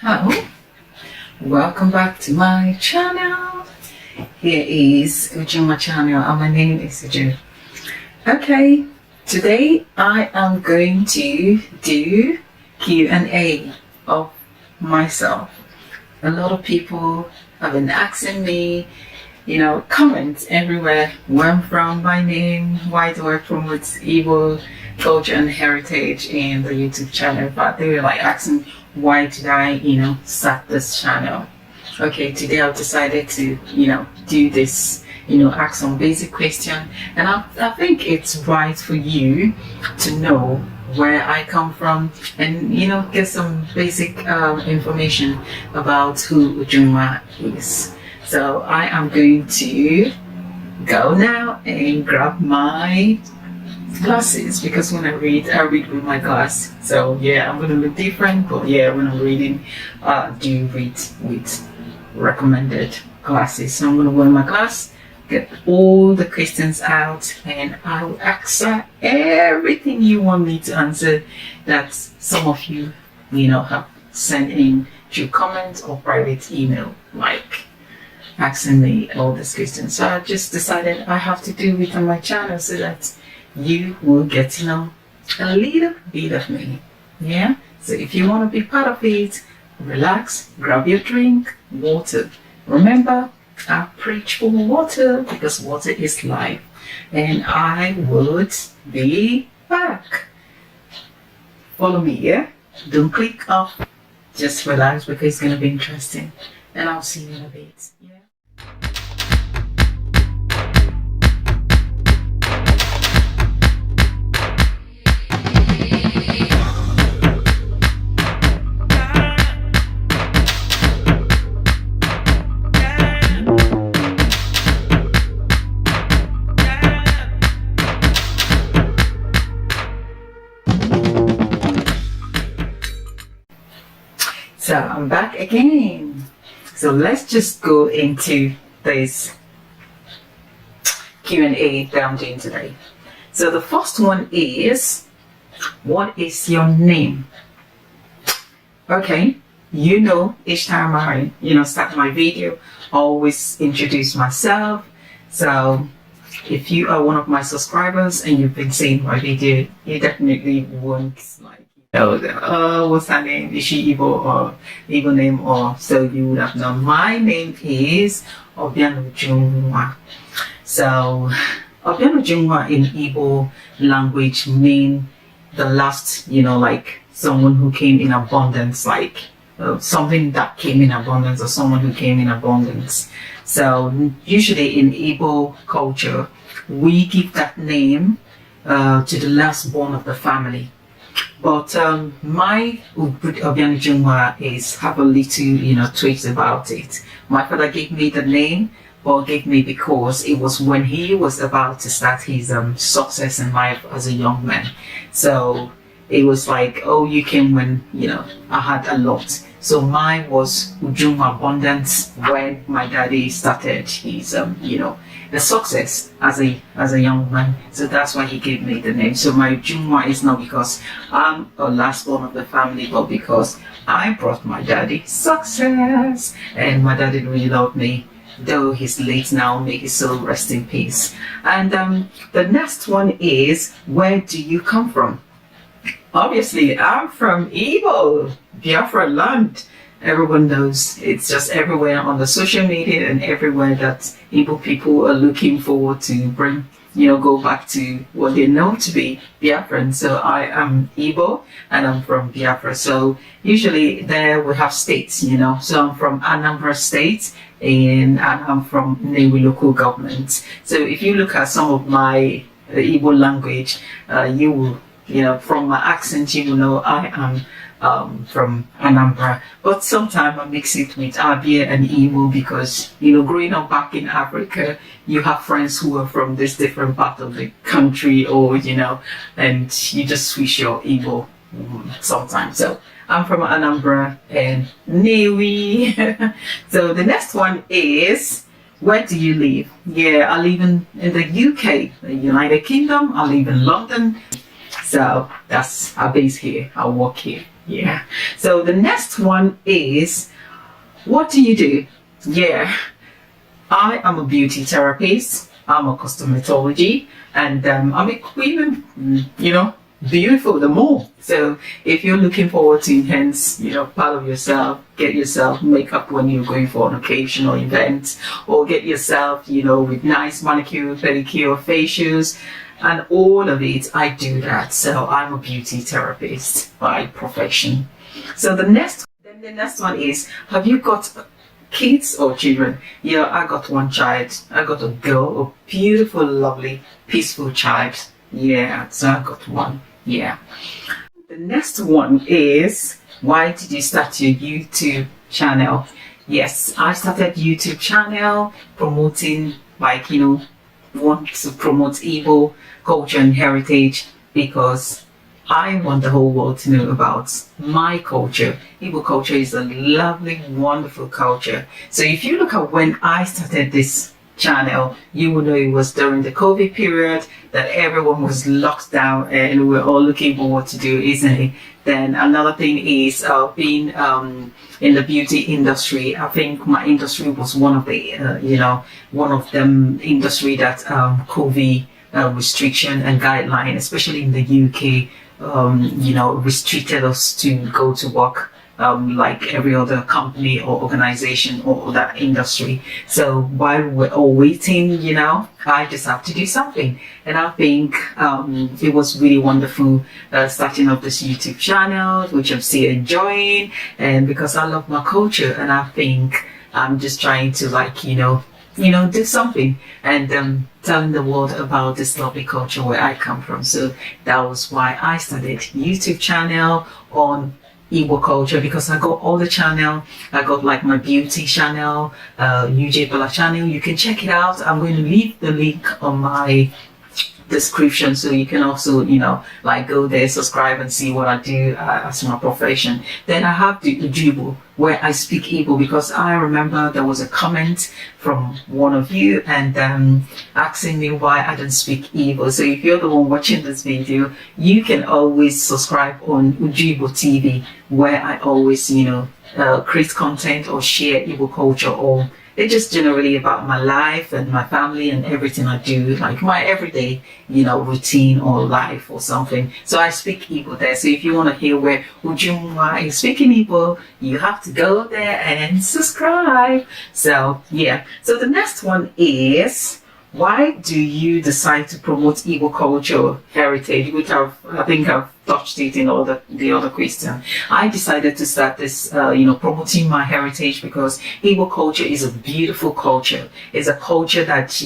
Hello, welcome back to my channel. Here is Ujunwa channel and my name is Uju. Okay, today I am going to do Q&A of myself. A lot of people have been asking me, comments everywhere, where I'm from, my name, why do I promote Igbo culture and heritage in the YouTube channel. But they were like asking, why did I, start this channel? Okay, today I've decided to, do this, ask some basic question. And I think it's right for you to know where I come from and, get some basic information about who Ujunwa is. So I am going to go now and grab my glasses, because when I read with my glass. So yeah, I'm gonna look different, but yeah, when I'm reading, do read with recommended glasses. So I'm gonna wear my glass, get all the questions out, and I will answer everything you want me to answer that some of you, have sent in through comments or private email, like asking me all these questions. So I just decided I have to do it on my channel so that you will get to know a little bit of me. Yeah, so if you want to be part of it, relax, grab your drink, water. Remember, I preach for water because water is life, and I would be back. Follow me, yeah? Don't click off, just relax because it's going to be interesting, and I'll see you in a bit. Yeah. So I'm back again. So let's just go into this Q&A that I'm doing today. So the first one is, what is your name? Okay, each time I start my video, I always introduce myself. So if you are one of my subscribers and you've been seeing my video, you definitely won't what's her name? Is she Igbo or Igbo name? Or so you would have known. My name is Obianujunwa. So Obianujunwa in Igbo language mean the last, like someone who came in abundance, like something that came in abundance, or someone who came in abundance. So usually in Igbo culture, we give that name to the last born of the family. But my Obianujunwa is have a little, tweaks about it. My father gave me the name, but gave me because it was when he was about to start his success in life as a young man. So it was like, oh, you came when, I had a lot. So mine was Ujunwa Abundance when my daddy started his, the success as a young man. So that's why he gave me the name. So my Ujunwa is not because I'm a last born of the family, but because I brought my daddy success. And my daddy really loved me, though he's late now, may his soul rest in peace. And the next one is, where do you come from? Obviously, I'm from Igbo, Biafra land. Everyone knows, it's just everywhere on the social media and everywhere that Igbo people are looking forward to bring, go back to what they know to be Biafran. So I am Igbo and I'm from Biafra. So usually there we have states, So I'm from Anambra State and I'm from Nnewi local government. So if you look at some of my Igbo language, you will, from my accent, you will know I am from Anambra, but sometimes I mix it with Abia and Imo because, growing up back in Africa, you have friends who are from this different part of the country, or, and you just switch your Igbo sometimes. So I'm from Anambra and Nnewi. So the next one is, where do you live? Yeah, I live in the UK, the United Kingdom. I live in London. So that's our base here. I work here. Yeah. So the next one is, what do you do? Yeah. I am a beauty therapist. I'm a cosmetology, and I make women, beautiful the more. So if you're looking forward to enhance, part of yourself, get yourself makeup when you're going for an occasion or event, or get yourself, with nice manicure, pedicure, facials, and all of it. I do that. So I'm a beauty therapist by profession. So the next one is, have you got kids or children? Yeah, I got one child. I got a girl, a beautiful, lovely, peaceful child. Yeah, so I got one. Yeah. The next one is, why did you start your YouTube channel? Yes, I started YouTube channel promoting, want to promote Igbo culture and heritage, because I want the whole world to know about my culture. Igbo culture is a lovely, wonderful culture. So if you look at when I started this channel, you will know it was during the COVID period that everyone was locked down and we were all looking for what to do, isn't it? Then another thing is being in the beauty industry. I think my industry was one of the, one of them industry that COVID restriction and guideline, especially in the UK, restricted us to go to work like every other company or organization or that industry. So while we're all waiting, I just have to do something. And I think it was really wonderful starting up this YouTube channel, which I'm still enjoying. And because I love my culture, and I think I'm just trying to do something and telling the world about this lovely culture where I come from. So that was why I started YouTube channel on Igbo culture, because I got all the channel. I got like my beauty channel, UJ Bella channel. You can check it out. I'm going to leave the link on my description, so you can also go there, subscribe, and see what I do as my profession. Then I have the Ujibo, where I speak Igbo, because I remember there was a comment from one of you and asking me why I don't speak Igbo. So if you're the one watching this video, you can always subscribe on Ujibo TV, where I always create content or share Igbo culture, or it's just generally about my life and my family and everything I do, like my everyday, routine or life or something. So I speak Igbo there. So if you want to hear where Ujunwa is speaking Igbo, you have to go there and subscribe. So yeah. So the next one is, why do you decide to promote Igbo culture heritage? Which I think I've touched it in all the other question. I decided to start this, promoting my heritage, because Igbo culture is a beautiful culture. It's a culture that, as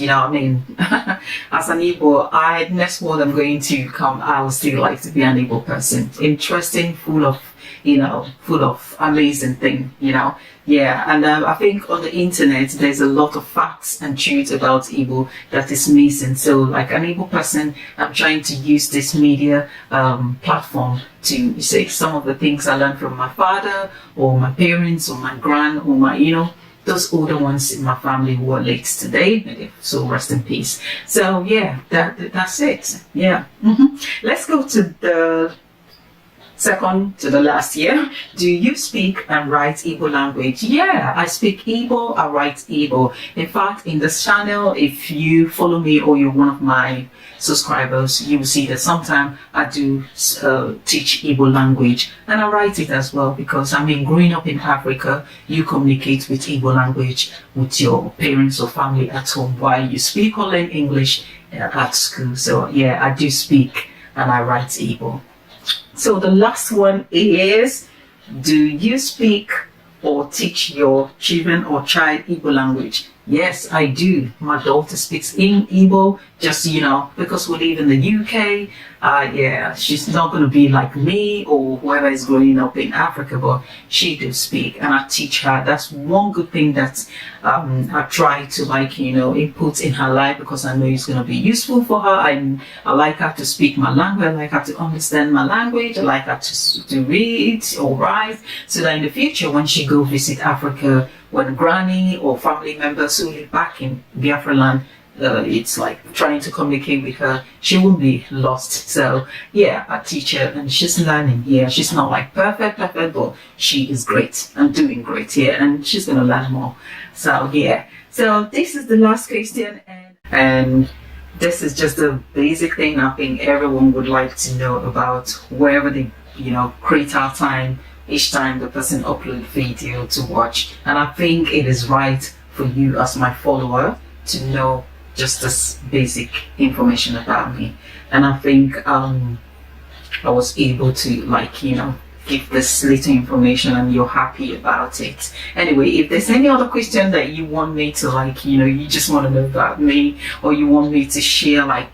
an Igbo, next world I'm going to come, I would still like to be an Igbo person. Interesting, full of amazing thing, Yeah, and I think on the internet, there's a lot of facts and truths about Igbo that is missing. So like an Igbo person, I'm trying to use this media platform to say some of the things I learned from my father or my parents or my grand or my, those older ones in my family who are late today. So rest in peace. So yeah, that's it. Yeah. Let's go to the second to the last year. Do you speak and write Igbo language? Yeah, I speak Igbo, I write Igbo. In fact, in this channel, if you follow me or you're one of my subscribers, you will see that sometimes I do teach Igbo language, and I write it as well, because growing up in Africa, you communicate with Igbo language with your parents or family at home, while you speak or learn English at school. So yeah, I do speak and I write Igbo. So the last one is, do you speak or teach your children or child Igbo language? Yes, I do. My daughter speaks in Igbo, just, because we live in the UK. Yeah, she's not going to be like me or whoever is growing up in Africa, but she does speak and I teach her. That's one good thing that I try to input in her life, because I know it's going to be useful for her. I like her to speak my language. I like her to understand my language. I like her to read or write, so that in the future, when she go visit Africa, when granny or family members who live back in Biafra land it's like trying to communicate with her, she won't be lost. So yeah, I teach her and she's learning. Yeah, she's not like perfect, but she is great and doing great. Yeah, and she's gonna learn more. So yeah, so this is the last question, and this is just a basic thing I think everyone would like to know about wherever they, create our time each time the person upload video to watch. And I think it is right for you as my follower to know just this basic information about me. And I think I was able to give this little information and you're happy about it. Anyway, if there's any other question that you want me to you just want to know about me, or you want me to share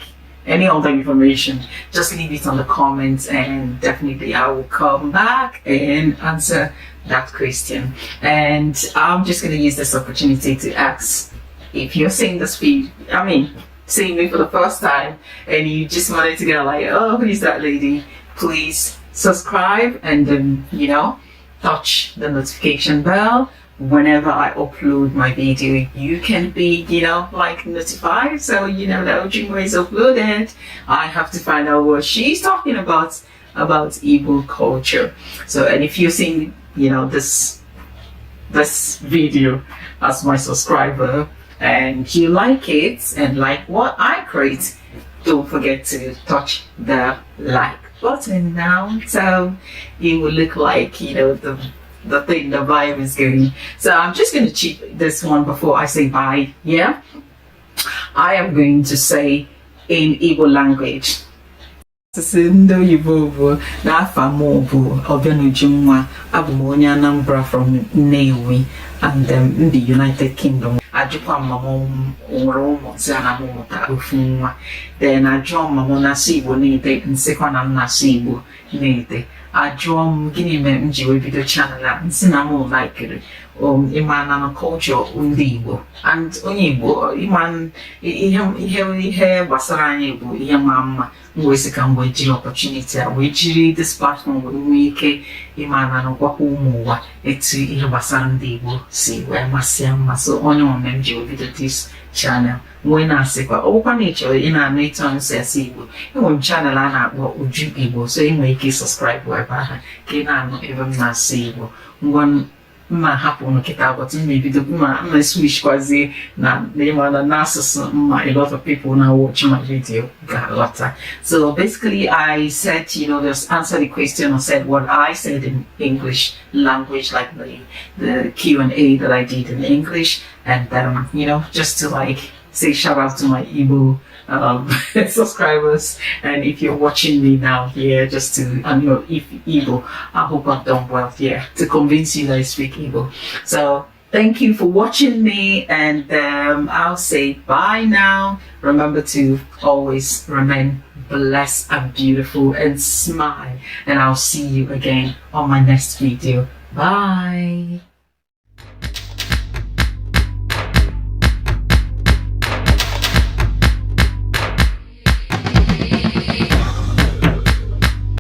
any other information, just leave it on the comments and definitely I will come back and answer that question. And I'm just going to use this opportunity to ask, if you're seeing this feed, seeing me for the first time and you just wanted to go oh, who is that lady, please subscribe and then touch the notification bell. Whenever I upload my video, you can be notified, so that Ujunwa is uploaded. I have to find out what she's talking about Igbo culture. So, and if you're seeing this video as my subscriber and you like it and like what I create, don't forget to touch the like button now, so it will look like the thing, the vibe is going. So I'm just going to cheat this one before I say bye. Yeah, I am going to say in Igbo language. Ndị Oyibo bụ n'afọ m bụ Obianujunwa, abụ m onye Anambra from Nnewi and in the United Kingdom. Ajụkwa mama nwere ụmụ si na m mụta ofu nwa. Then ajụọ mama na-asụ Igbo na-ede, nsịkwa na m na-asụ Igbo na-ede. Ajụọ m gịnị mere m ji wee bido channel a, nsị na m laikiri ịma na culture ndị Igbo, and onye Igbo ịma ihe gbasara anyị bụ ihe ma mma. Mwezi ka mwe jiri opportunity a wee jiri this platform wee nwee ike ịma na gwakwa ụmụ ụwa etu ihe gbasara ndị Igbo si wee masị mma. So onye ọma m ji bido this channel nwee na-asịkwa ọ bụkwa na ị chọrọ ị na-anụ etu ọnụ si asị Igbo, enwere m channel a na-akpọ Uju Igbo, so ị nwere ike subscribe ebe ahụ ka ị na-anụ ebe m na-asị Igbo. Ngwa mma hapụ nkịta but m ebido mma switch kwazie na ịma na asụsụ mma. A lot of people now watch my video ga-aghọta. So basically I said just answer the question or said what I said in English language, like the Q&A that I did in English, and just to say shout out to my Igbo subscribers. And if you're watching me now here, just to if Igbo, I hope I've done well here to convince you that I speak Igbo. So thank you for watching me, and I'll say bye now. Remember to always remain blessed and beautiful and smile, and I'll see you again on my next video. Bye.